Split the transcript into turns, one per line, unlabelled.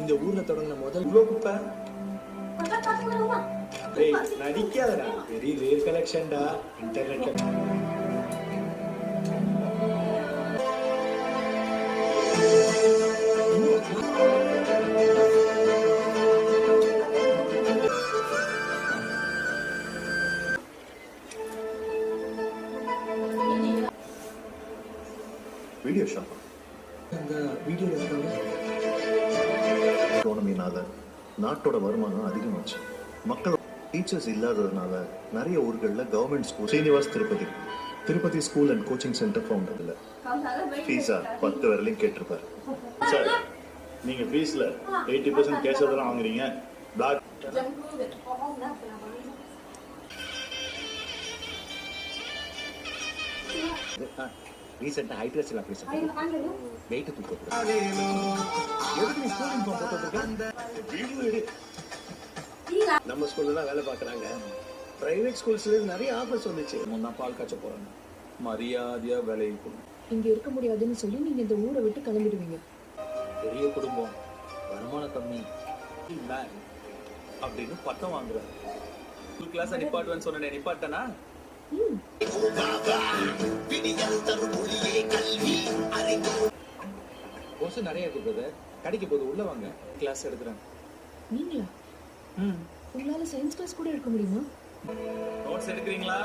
இந்த ஊர்ல தொடங்கின முதல் இவ்வளவு குப்பை. நடிக்காதடா, வெரி ரேர் கலெக்ஷன்டா இன்டர்நெட்ல.
வீடியோ ஷாப்
அந்த வீடியோல இருக்காங்க.
எக்கானமினால நாட்டோட வருமானம் அதிகமாச்சு. மக்கள் டீச்சர்ஸ் இல்லாததுனால நிறைய ஊர்கள்ல government school Srinivas Tirupati school and coaching centre founder இல்ல. ஃபீஸா 10 வரலையும் கேட்டிருப்பாரு.
சார், நீங்க ஃபீஸ்ல 80% கேஷ் தான் வாங்குறீங்க. பிளாக்
ரீசெண்டா ஹைட்ரஸ்ல ஆபீசர் வெயிட் தூக்குது.
எதுக்கு நீ ஸ்கூல் யூனிஃபார்ம் போட்டுட்டு இருக்க? வீடியோ எடு. நம்ம ஸ்கூல்ல தான் வேலை பார்க்கறாங்க. பிரைவேட் ஸ்கூல்ஸ்ல நிறைய ஆஃபர்ஸ் வந்துச்சு.
முன்னா பால் காய்ச்ச போறாங்க. மரியாதையா வேலைக்கு போகணும்.
இங்க இருக்க முடியாதுன்னு சொல்லி நீங்க இந்த ஊரை விட்டு கிளம்பிடுவீங்க.
பெரிய குடும்பம், வருமானம் கம்மி அப்படின்னு பட்டம் வாங்குறாரு. ஸ்கூல் கிளாஸ் நிப்பாட்டுவேன்னு சொன்னேன், நிப்பாட்டனா?
கோர்ஸ் நிறைய இருக்குது. கடைக்கு போது உள்ள வாங்க.
கிளாஸ் எடுக்கிறேன்.
நீங்களா? உங்களால சயின்ஸ் கிளாஸ் கூட எடுக்க முடியுமா?
நோட்ஸ் எடுக்கிறீங்களா?